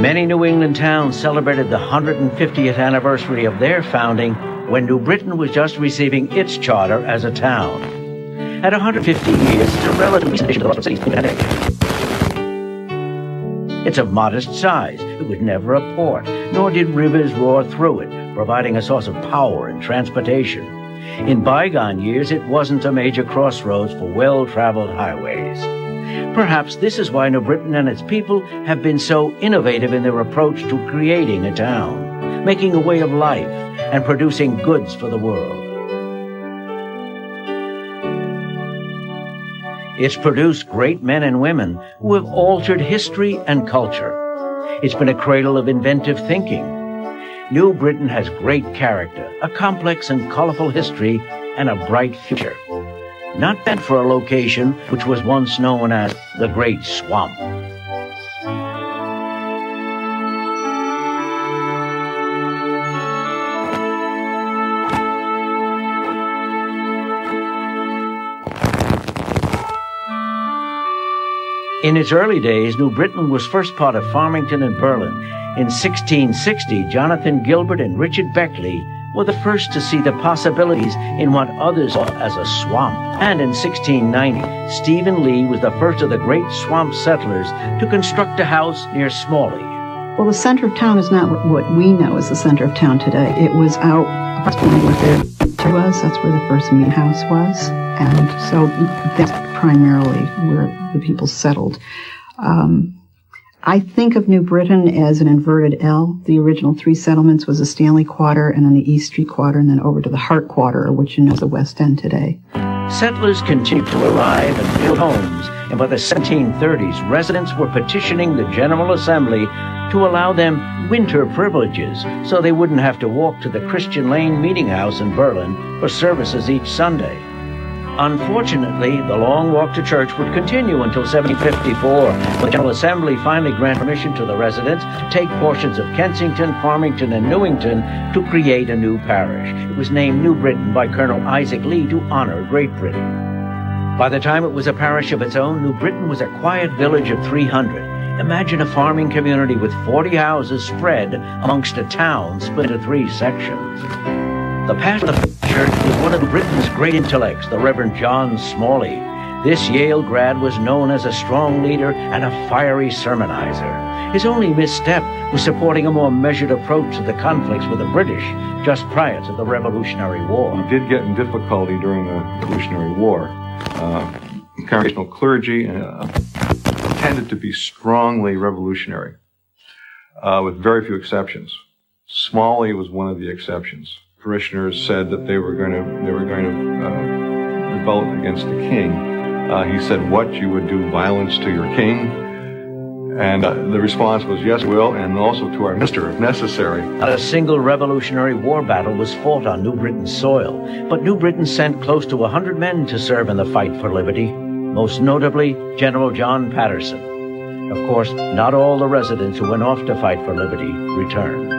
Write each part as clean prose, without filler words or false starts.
Many New England towns celebrated the 150th anniversary of their founding when New Britain was just receiving its charter as a town. At 150 years, it's a relatively recent addition to the Russell cities. It's of modest size. It was never a port, nor did rivers roar through it, providing a source of power and transportation. In bygone years, it wasn't a major crossroads for well-traveled highways. Perhaps this is why New Britain and its people have been so innovative in their approach to creating a town, making a way of life, and producing goods for the world. It's produced great men and women who have altered history and culture. It's been a cradle of inventive thinking. New Britain has great character, a complex and colorful history, and a bright future. Not bad for a location which was once known as the Great Swamp. In its early days, New Britain was first part of Farmington and Berlin. In 1660, Jonathan Gilbert and Richard Beckley were the first to see the possibilities in what others saw as a swamp. And in 1690, Stephen Lee was the first of the great swamp settlers to construct a house near Smalley. Well, the center of town is not what we know as the center of town today. It was out approximately where there was. That's where the first meeting house was. And so that's primarily where the people settled. I think of New Britain as an inverted L. The original three settlements was the Stanley Quarter and then the East Street Quarter and then over to the Hart Quarter, which you know is the West End today. Settlers continued to arrive and build homes, and by the 1730s, residents were petitioning the General Assembly to allow them winter privileges so they wouldn't have to walk to the Christian Lane Meeting House in Berlin for services each Sunday. Unfortunately, the long walk to church would continue until 1754, when the General Assembly finally granted permission to the residents to take portions of Kensington, Farmington, and Newington to create a new parish. It was named New Britain by Colonel Isaac Lee to honor Great Britain. By the time it was a parish of its own, New Britain was a quiet village of 300. Imagine a farming community with 40 houses spread amongst a town split into three sections. The pastor of the church was one of Britain's great intellects, the Reverend John Smalley. This Yale grad was known as a strong leader and a fiery sermonizer. His only misstep was supporting a more measured approach to the conflicts with the British just prior to the Revolutionary War. He did get in difficulty during the Revolutionary War. Congregational clergy tended to be strongly revolutionary, with very few exceptions. Smalley was one of the exceptions. Parishioners said that they were going to rebel against the king. He said, "What, you would do violence to your king?" And the response was, "Yes, we will, and also to our minister if necessary." Not a single Revolutionary War battle was fought on New Britain's soil, but New Britain sent close to 100 men to serve in the fight for liberty, most notably General John Patterson. Of course, not all the residents who went off to fight for liberty returned.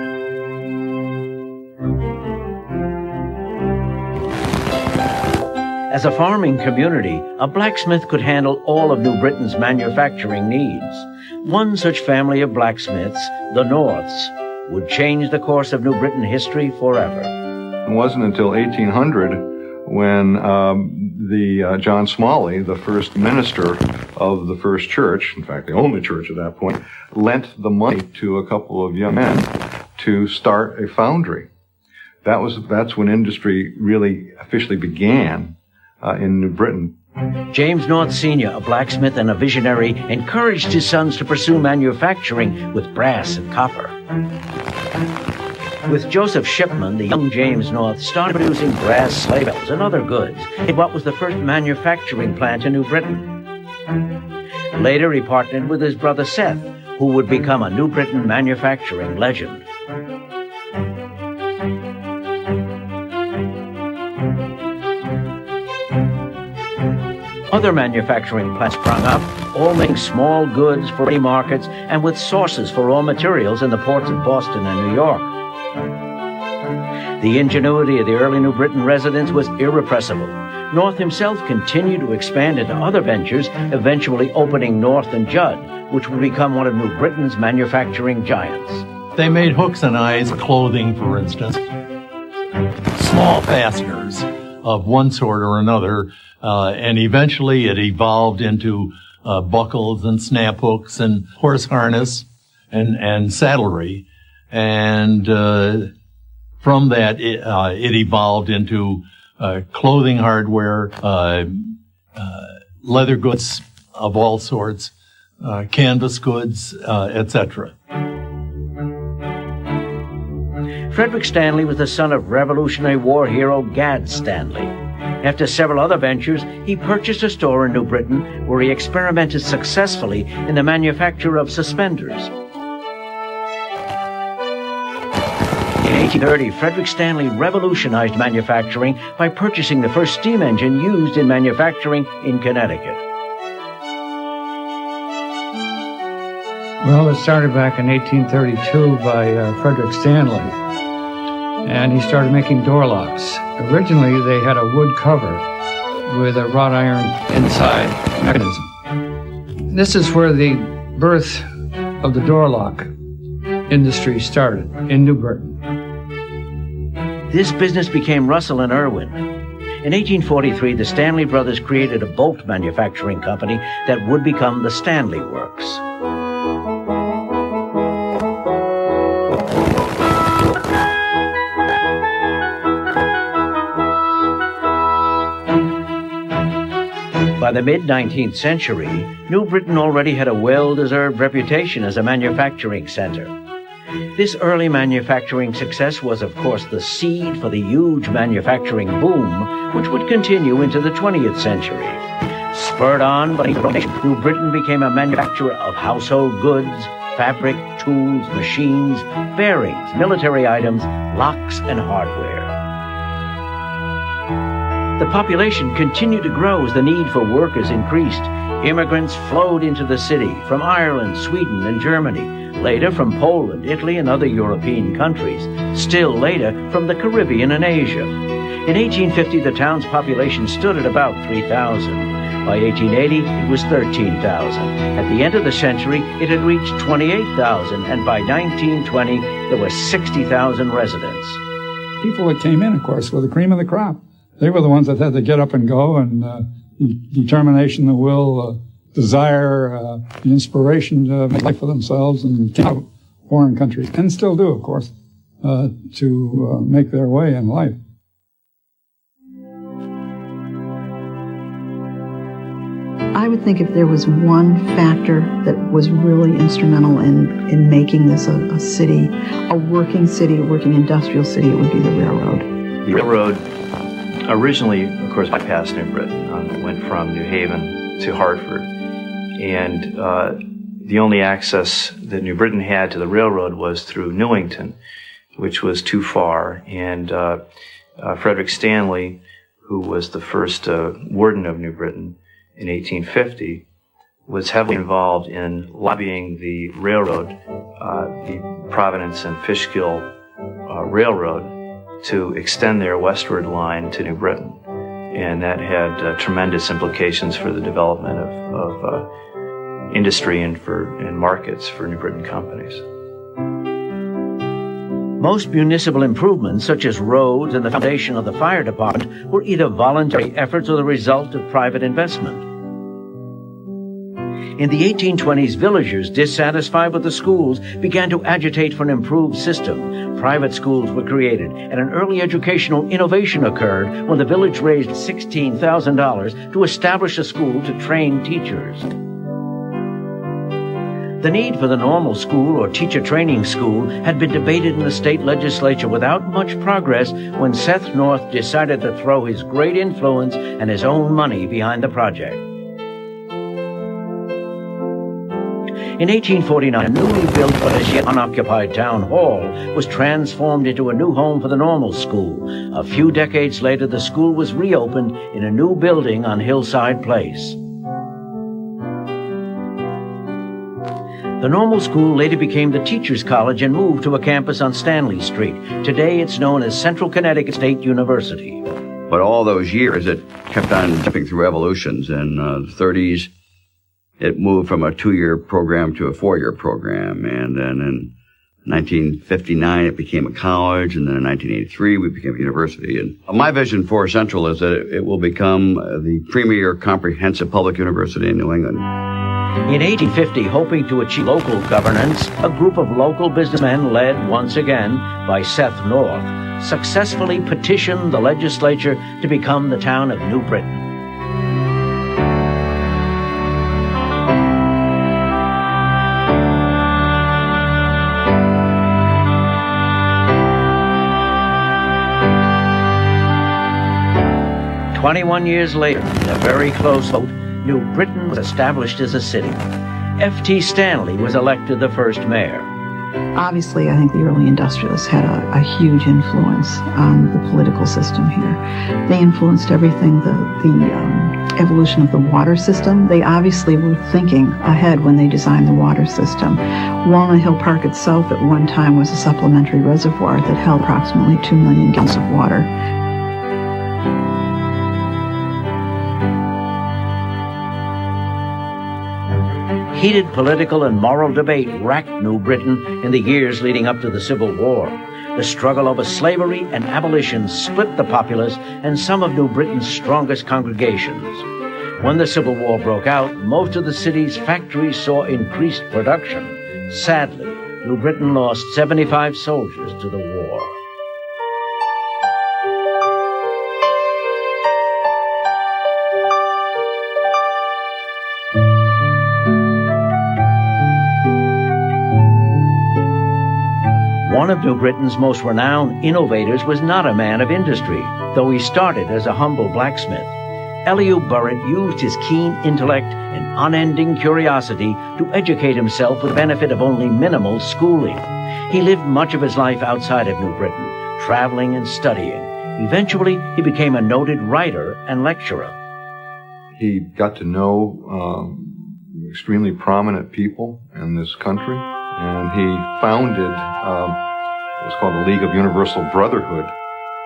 As a farming community, a blacksmith could handle all of New Britain's manufacturing needs. One such family of blacksmiths, the Norths, would change the course of New Britain history forever. It wasn't until 1800 when John Smalley, the first minister of the first church, in fact the only church at that point, lent the money to a couple of young men to start a foundry. That's when industry really officially began in New Britain. James North Sr., a blacksmith and a visionary, encouraged his sons to pursue manufacturing with brass and copper. With Joseph Shipman, the young James North started producing brass sleigh bells and other goods in what was the first manufacturing plant in New Britain. Later, he partnered with his brother Seth, who would become a New Britain manufacturing legend. Other manufacturing plants sprung up, all making small goods for ready markets and with sources for raw materials in the ports of Boston and New York. The ingenuity of the early New Britain residents was irrepressible. North himself continued to expand into other ventures, eventually opening North and Judd, which would become one of New Britain's manufacturing giants. They made hooks and eyes, clothing, for instance, small fasteners of one sort or another, and eventually it evolved into buckles and snap hooks and horse harness and saddlery. And from that, it evolved into clothing hardware, leather goods of all sorts, canvas goods, etc. Frederick Stanley was the son of Revolutionary War hero Gad Stanley. After several other ventures, he purchased a store in New Britain where he experimented successfully in the manufacture of suspenders. In 1830, Frederick Stanley revolutionized manufacturing by purchasing the first steam engine used in manufacturing in Connecticut. Well, it started back in 1832 by Frederick Stanley, and he started making door locks. Originally, they had a wood cover with a wrought iron inside mechanism. This is where the birth of the door lock industry started in New Britain. This business became Russell and Irwin. In 1843, the Stanley brothers created a bolt manufacturing company that would become the Stanley Works. By the mid-19th century, New Britain already had a well-deserved reputation as a manufacturing center. This early manufacturing success was, of course, the seed for the huge manufacturing boom, which would continue into the 20th century. Spurred on by New Britain became a manufacturer of household goods, fabric, tools, machines, bearings, military items, locks, and hardware. The population continued to grow as the need for workers increased. Immigrants flowed into the city from Ireland, Sweden, and Germany, later from Poland, Italy, and other European countries, still later from the Caribbean and Asia. In 1850, the town's population stood at about 3,000. By 1880, it was 13,000. At the end of the century, it had reached 28,000, and by 1920, there were 60,000 residents. People that came in, of course, were the cream of the crop. They were the ones that had to get up and go, and determination, the will, desire, the inspiration to make life for themselves and came out of foreign countries, and still do, of course, to make their way in life. I would think if there was one factor that was really instrumental in making this a city, a working industrial city, it would be the railroad. The railroad originally, of course, bypassed New Britain, went from New Haven to Hartford. And the only access that New Britain had to the railroad was through Newington, which was too far. And Frederick Stanley, who was the first warden of New Britain in 1850, was heavily involved in lobbying the railroad, the Providence and Fishkill Railroad, to extend their westward line to New Britain. And that had tremendous implications for the development of industry and markets for New Britain companies. Most municipal improvements, such as roads and the foundation of the fire department, were either voluntary efforts or the result of private investment. In the 1820s, villagers, dissatisfied with the schools, began to agitate for an improved system. Private schools were created, and an early educational innovation occurred when the village raised $16,000 to establish a school to train teachers. The need for the normal school or teacher training school had been debated in the state legislature without much progress when Seth North decided to throw his great influence and his own money behind the project. In 1849, a newly built but as yet unoccupied town hall was transformed into a new home for the normal school. A few decades later, the school was reopened in a new building on Hillside Place. The normal school later became the Teachers College and moved to a campus on Stanley Street. Today, it's known as Central Connecticut State University. But all those years, it kept on jumping through evolutions. In the 30s, it moved from a 2-year program to a 4-year program. And then in 1959, it became a college. And then in 1983, we became a university. And my vision for Central is that it will become the premier comprehensive public university in New England. In 1850, hoping to achieve local governance, a group of local businessmen led once again by Seth North successfully petitioned the legislature to become the town of New Britain. "21 years later, in a very close vote, New Britain was established as a city. F.T. Stanley was elected the first mayor. Obviously, I think the early industrialists had a huge influence on the political system here. They influenced everything, the evolution of the water system. They obviously were thinking ahead when they designed the water system. Walnut Hill Park itself at one time was a supplementary reservoir that held approximately 2 million gallons of water. Heated political and moral debate racked New Britain in the years leading up to the Civil War. The struggle over slavery and abolition split the populace and some of New Britain's strongest congregations. When the Civil War broke out, most of the city's factories saw increased production. Sadly, New Britain lost 75 soldiers to the war. One of New Britain's most renowned innovators was not a man of industry, though he started as a humble blacksmith. Elihu Burritt used his keen intellect and unending curiosity to educate himself with the benefit of only minimal schooling. He lived much of his life outside of New Britain, traveling and studying. Eventually, he became a noted writer and lecturer. He got to know extremely prominent people in this country, and he founded it was called the League of Universal Brotherhood,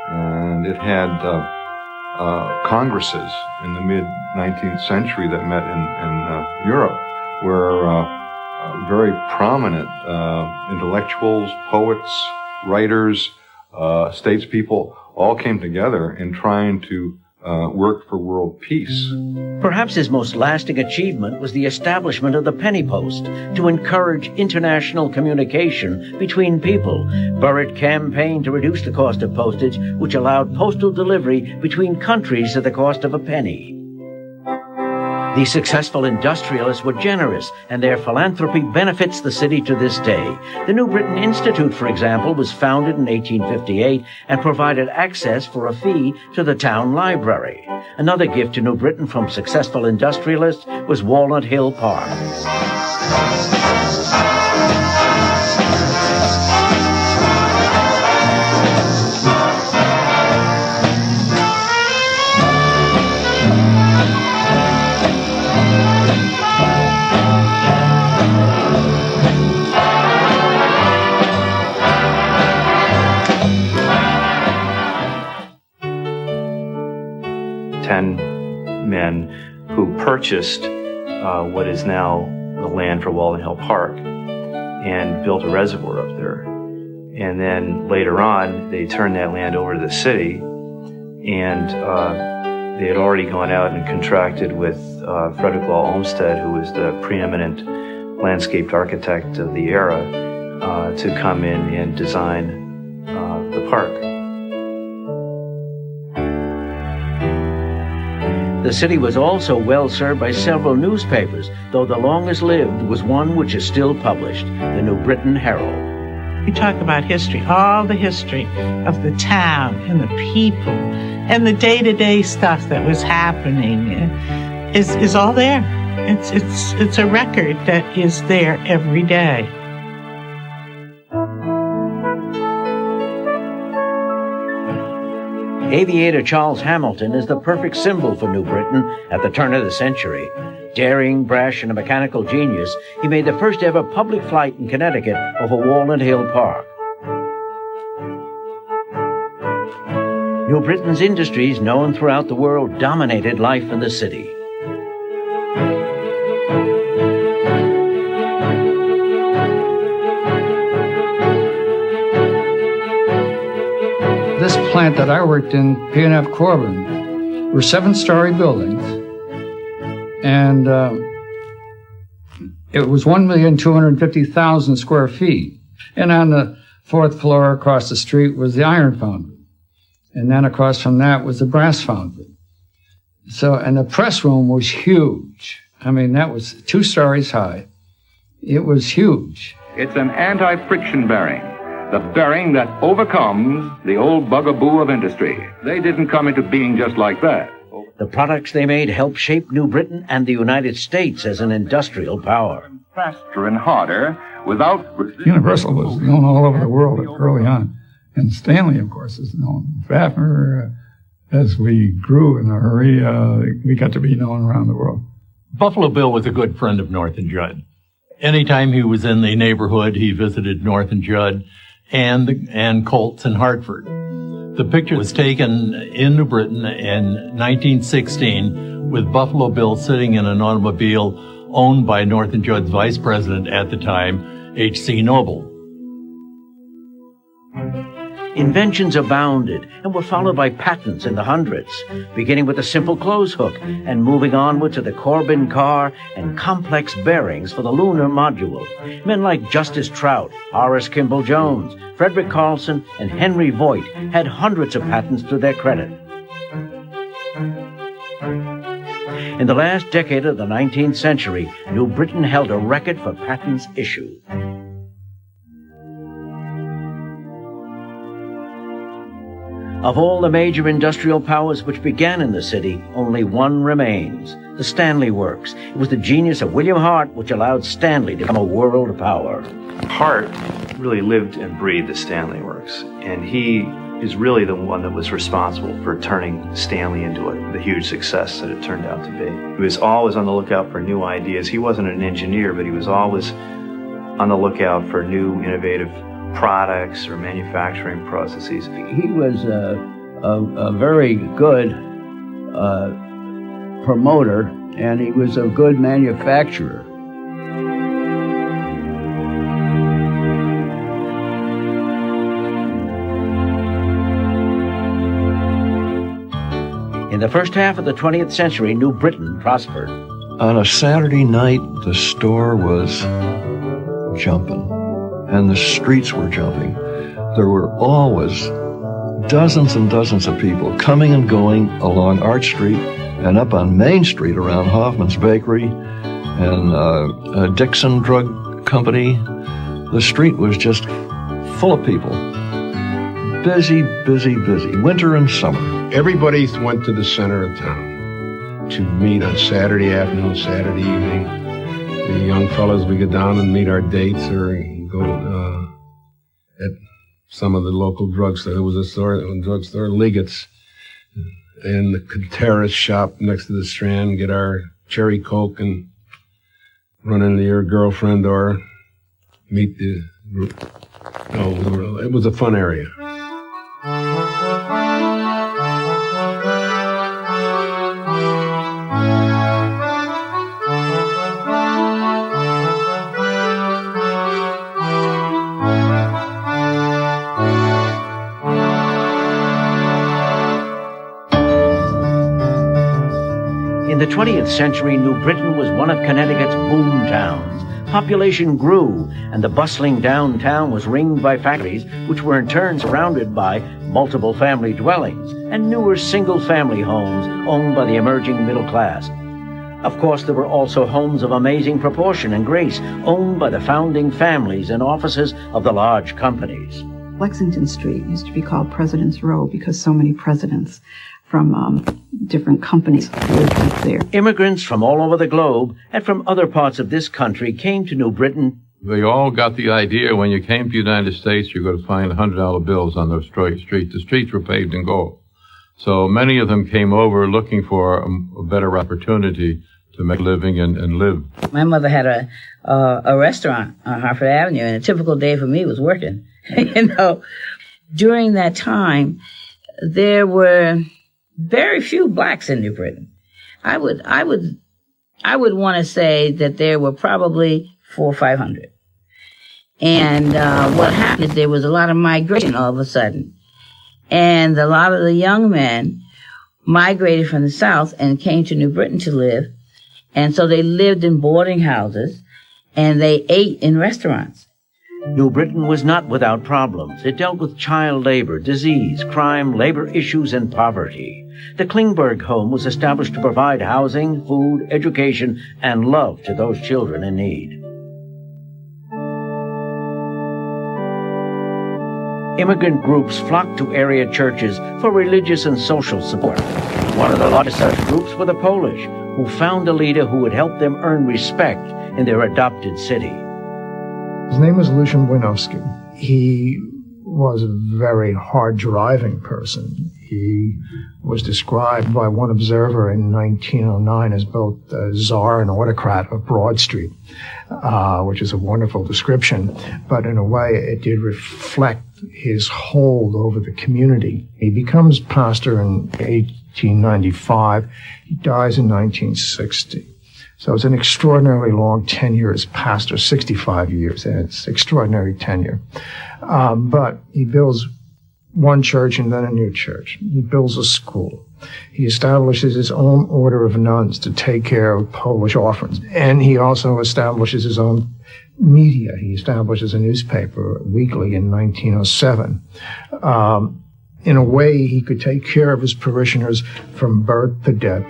and it had congresses in the mid-19th century that met in Europe, where very prominent intellectuals, poets, writers, statespeople all came together in trying to work for world peace. Perhaps his most lasting achievement was the establishment of the penny post to encourage international communication between people. Burritt campaigned to reduce the cost of postage, which allowed postal delivery between countries at the cost of a penny. The successful industrialists were generous, and their philanthropy benefits the city to this day. The New Britain Institute, for example, was founded in 1858 and provided access for a fee to the town library. Another gift to New Britain from successful industrialists was Walnut Hill Park. Men who purchased what is now the land for Walnut Hill Park and built a reservoir up there. And then later on, they turned that land over to the city, and they had already gone out and contracted with Frederick Law Olmsted, who was the preeminent landscape architect of the era, to come in and design the park. The city was also well served by several newspapers, though the longest lived was one which is still published, the New Britain Herald. We talk about history, all the history of the town and the people and the day-to-day stuff that was happening is all there. It's a record that is there every day. Aviator Charles Hamilton is the perfect symbol for New Britain at the turn of the century. Daring, brash, and a mechanical genius, he made the first ever public flight in Connecticut over Walnut Hill Park. New Britain's industries, known throughout the world, dominated life in the city. This plant that I worked in, P&F Corbin, were 7-story buildings, and it was 1,250,000 square feet. And on the 4th floor across the street was the iron foundry. And then across from that was the brass foundry. So, and the press room was huge. I mean, that was 2 stories high. It was huge. It's an anti-friction bearing, the bearing that overcomes the old bugaboo of industry. They didn't come into being just like that. The products they made helped shape New Britain and the United States as an industrial power. Faster and harder without... Universal was known all over the world early on. And Stanley, of course, is known. Pfaffner, as we grew in a hurry, we got to be known around the world. Buffalo Bill was a good friend of North and Judd. Anytime he was in the neighborhood, he visited North and Judd and Colts in Hartford. The picture was taken in New Britain in 1916 with Buffalo Bill sitting in an automobile owned by North and Judd's vice president at the time, H.C. Noble. Inventions abounded and were followed by patents in the hundreds, beginning with a simple clothes hook and moving onward to the Corbin car and complex bearings for the lunar module. Men like Justice Trout, Horace Kimball Jones, Frederick Carlson, and Henry Voigt had hundreds of patents to their credit. In the last decade of the 19th century, New Britain held a record for patents issued. Of all the major industrial powers which began in the city, only one remains, the Stanley Works. It was the genius of William Hart which allowed Stanley to become a world power. Hart really lived and breathed the Stanley Works, and he is really the one that was responsible for turning Stanley into the huge success that it turned out to be. He was always on the lookout for new ideas. He wasn't an engineer, but he was always on the lookout for new innovative products or manufacturing processes. He was a very good promoter, and he was a good manufacturer. In the first half of the 20th century, New Britain prospered. On a Saturday night, the store was jumping, and the streets were jumping. There were always dozens and dozens of people coming and going along Arch Street and up on Main Street around Hoffman's Bakery and Dixon Drug Company. The street was just full of people. Busy, busy, busy, winter and summer. Everybody went to the center of town to meet on Saturday afternoon, Saturday evening. The young fellows would get down and meet our dates or go at some of the local drugstores. There was a drugstore, Liggett's, and the Terrace shop next to the Strand, get our cherry Coke and run into your girlfriend or meet the group. Oh, it was a fun area. In the 20th century, New Britain was one of Connecticut's boom towns. Population grew, and the bustling downtown was ringed by factories, which were in turn surrounded by multiple family dwellings and newer single-family homes owned by the emerging middle class. Of course, there were also homes of amazing proportion and grace, owned by the founding families and offices of the large companies. Lexington Street used to be called President's Row because so many presidents from different companies lived up there. Immigrants from all over the globe and from other parts of this country came to New Britain. They all got the idea when you came to the United States, you're going to find $100 bills on those streets. The streets were paved in gold. So many of them came over looking for a better opportunity to make a living and live. My mother had a restaurant on Hartford Avenue, and a typical day for me was working. You know, during that time, there were very few blacks in New Britain. I would want to say that there were probably 400 or 500. And what happened is there was a lot of migration all of a sudden. And a lot of the young men migrated from the South and came to New Britain to live. And so they lived in boarding houses and they ate in restaurants. New Britain was not without problems. It dealt with child labor, disease, crime, labor issues, and poverty. The Klingberg home was established to provide housing, food, education, and love to those children in need. Immigrant groups flocked to area churches for religious and social support. One of the largest such groups were the Polish, who found a leader who would help them earn respect in their adopted city. His name was Lucian Bujnowski. He was a very hard-driving person. He was described by one observer in 1909 as both the czar and autocrat of Broad Street, which is a wonderful description, but in a way it did reflect his hold over the community. He becomes pastor in 1895. He dies in 1960. So it's an extraordinarily long tenure as pastor, 65 years, and it's extraordinary tenure. But he builds one church and then a new church. He builds a school. He establishes his own order of nuns to take care of Polish orphans. And he also establishes his own media. He establishes a newspaper weekly in 1907. In a way, he could take care of his parishioners from birth to death.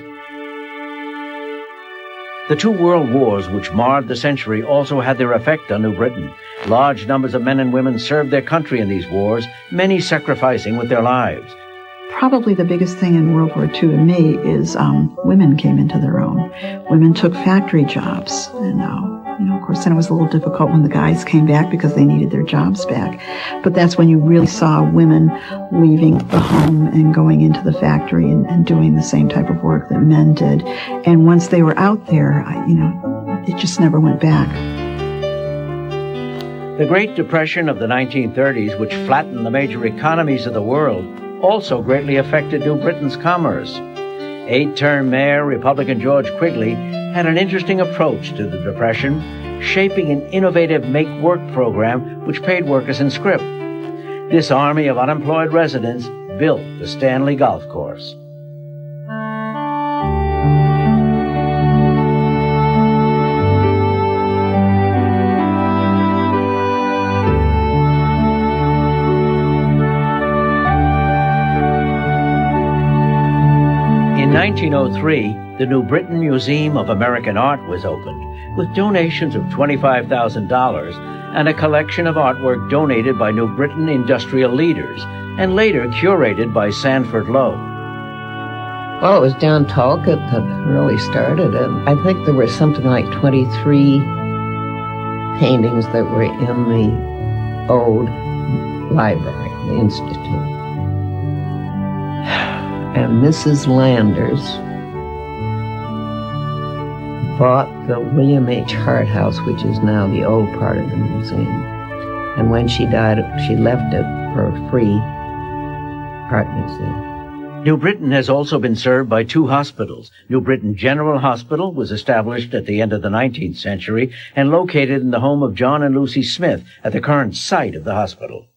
The two world wars which marred the century also had their effect on New Britain. Large numbers of men and women served their country in these wars, many sacrificing with their lives. Probably the biggest thing in World War II to me is women came into their own. Women took factory jobs, and of course, then it was a little difficult when the guys came back because they needed their jobs back. But that's when you really saw women leaving the home and going into the factory and doing the same type of work that men did. And once they were out there, it just never went back. The Great Depression of the 1930s, which flattened the major economies of the world, also greatly affected New Britain's commerce. 8-term Mayor Republican George Quigley had an interesting approach to the Depression, shaping an innovative make-work program which paid workers in scrip. This army of unemployed residents built the Stanley Golf Course. In 1903, the New Britain Museum of American Art was opened, with donations of $25,000 and a collection of artwork donated by New Britain industrial leaders, and later curated by Sanford Lowe. Well, it was John Talcott that really started it. I think there were something like 23 paintings that were in the old library, the Institute. And Mrs. Landers bought the William H. Hart House, which is now the old part of the museum. And when she died, she left it for a free art museum. New Britain has also been served by two hospitals. New Britain General Hospital was established at the end of the 19th century and located in the home of John and Lucy Smith at the current site of the hospital.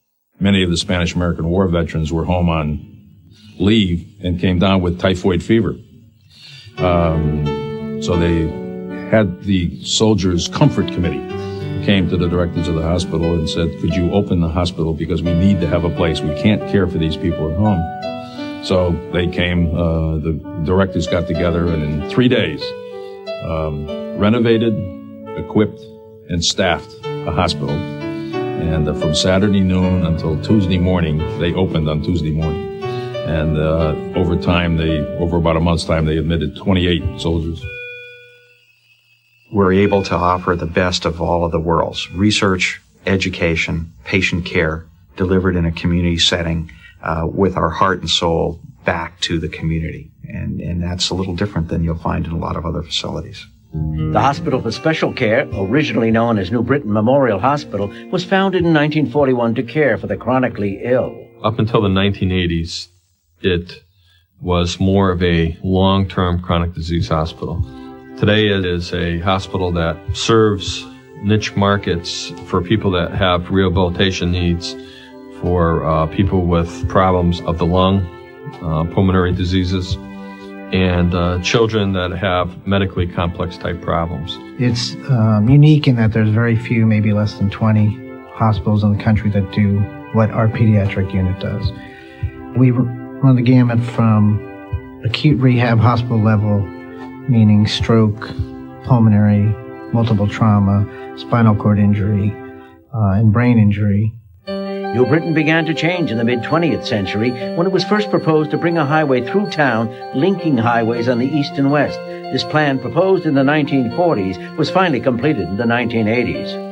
Many of the Spanish-American War veterans were home on leave and came down with typhoid fever. So they had the Soldiers' Comfort Committee came to the directors of the hospital and said, could you open the hospital because we need to have a place. We can't care for these people at home. So they came, the directors got together, and in 3 days renovated, equipped, and staffed a hospital. And from Saturday noon until Tuesday morning, they opened on Tuesday morning. And over about a month's time, they admitted 28 soldiers. We're able to offer the best of all of the worlds: research, education, patient care, delivered in a community setting, with our heart and soul back to the community. And that's a little different than you'll find in a lot of other facilities. The Hospital for Special Care, originally known as New Britain Memorial Hospital, was founded in 1941 to care for the chronically ill. Up until the 1980s, it was more of a long-term chronic disease hospital. Today it is a hospital that serves niche markets for people that have rehabilitation needs, for people with problems of the lung, pulmonary diseases, and children that have medically complex type problems. It's unique in that there's very few, maybe less than 20 hospitals in the country that do what our pediatric unit does. We run the gamut from acute rehab hospital level, meaning stroke, pulmonary, multiple trauma, spinal cord injury, and brain injury. New Britain began to change in the mid-20th century when it was first proposed to bring a highway through town, linking highways on the east and west. This plan, proposed in the 1940s, was finally completed in the 1980s.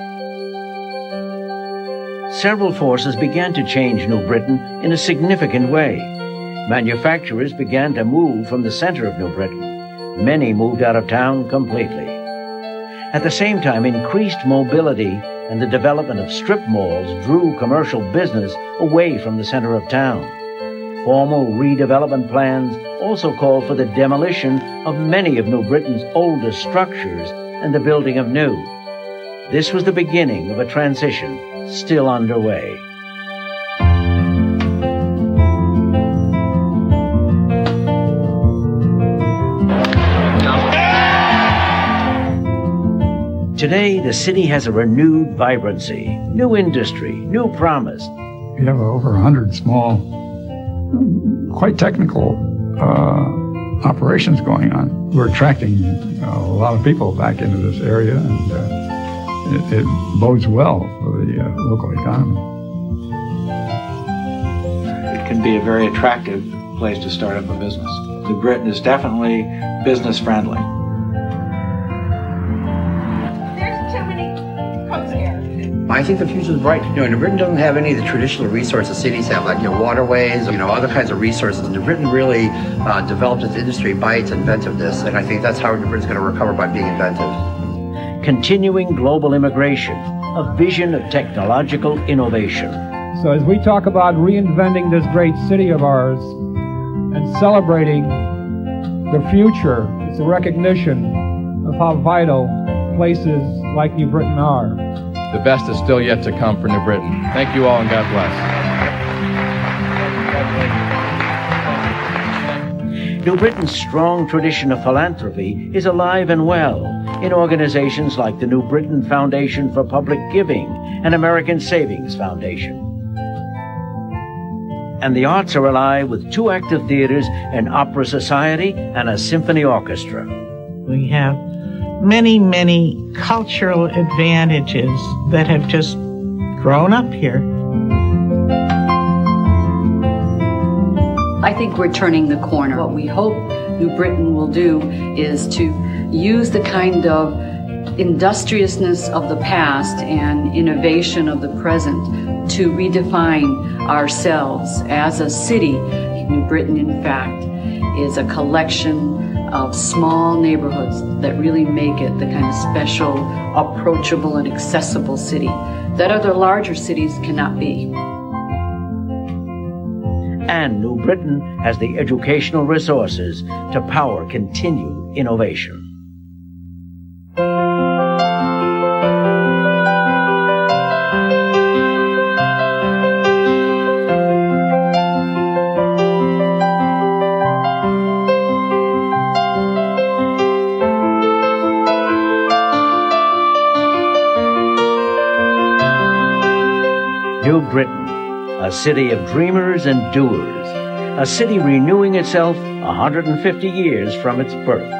Several forces began to change New Britain in a significant way. Manufacturers began to move from the center of New Britain. Many moved out of town completely. At the same time, increased mobility and the development of strip malls drew commercial business away from the center of town. Formal redevelopment plans also called for the demolition of many of New Britain's oldest structures and the building of new. This was the beginning of a transition still underway. Today, the city has a renewed vibrancy, new industry, new promise. We have over 100 small, quite technical operations going on. We're attracting a lot of people back into this area, and it bodes well for the local economy. It can be a very attractive place to start up a business. New Britain is definitely business friendly. I think the future is bright. New Britain doesn't have any of the traditional resources cities have, like, waterways, other kinds of resources. New Britain really developed its industry by its inventiveness, and I think that's how New Britain's going to recover, by being inventive. Continuing global immigration, a vision of technological innovation. So as we talk about reinventing this great city of ours and celebrating the future, it's a recognition of how vital places like New Britain are. The best is still yet to come for New Britain. Thank you all, and God bless. New Britain's strong tradition of philanthropy is alive and well in organizations like the New Britain Foundation for Public Giving and American Savings Foundation. And the arts are alive with 2 active theaters, an opera society, and a symphony orchestra. We have many, many cultural advantages that have just grown up here. I think we're turning the corner. What we hope New Britain will do is to use the kind of industriousness of the past and innovation of the present to redefine ourselves as a city. New Britain, in fact, is a collection of small neighborhoods that really make it the kind of special, approachable, and accessible city that other larger cities cannot be. And New Britain has the educational resources to power continued innovation. New Britain, a city of dreamers and doers, a city renewing itself 150 years from its birth.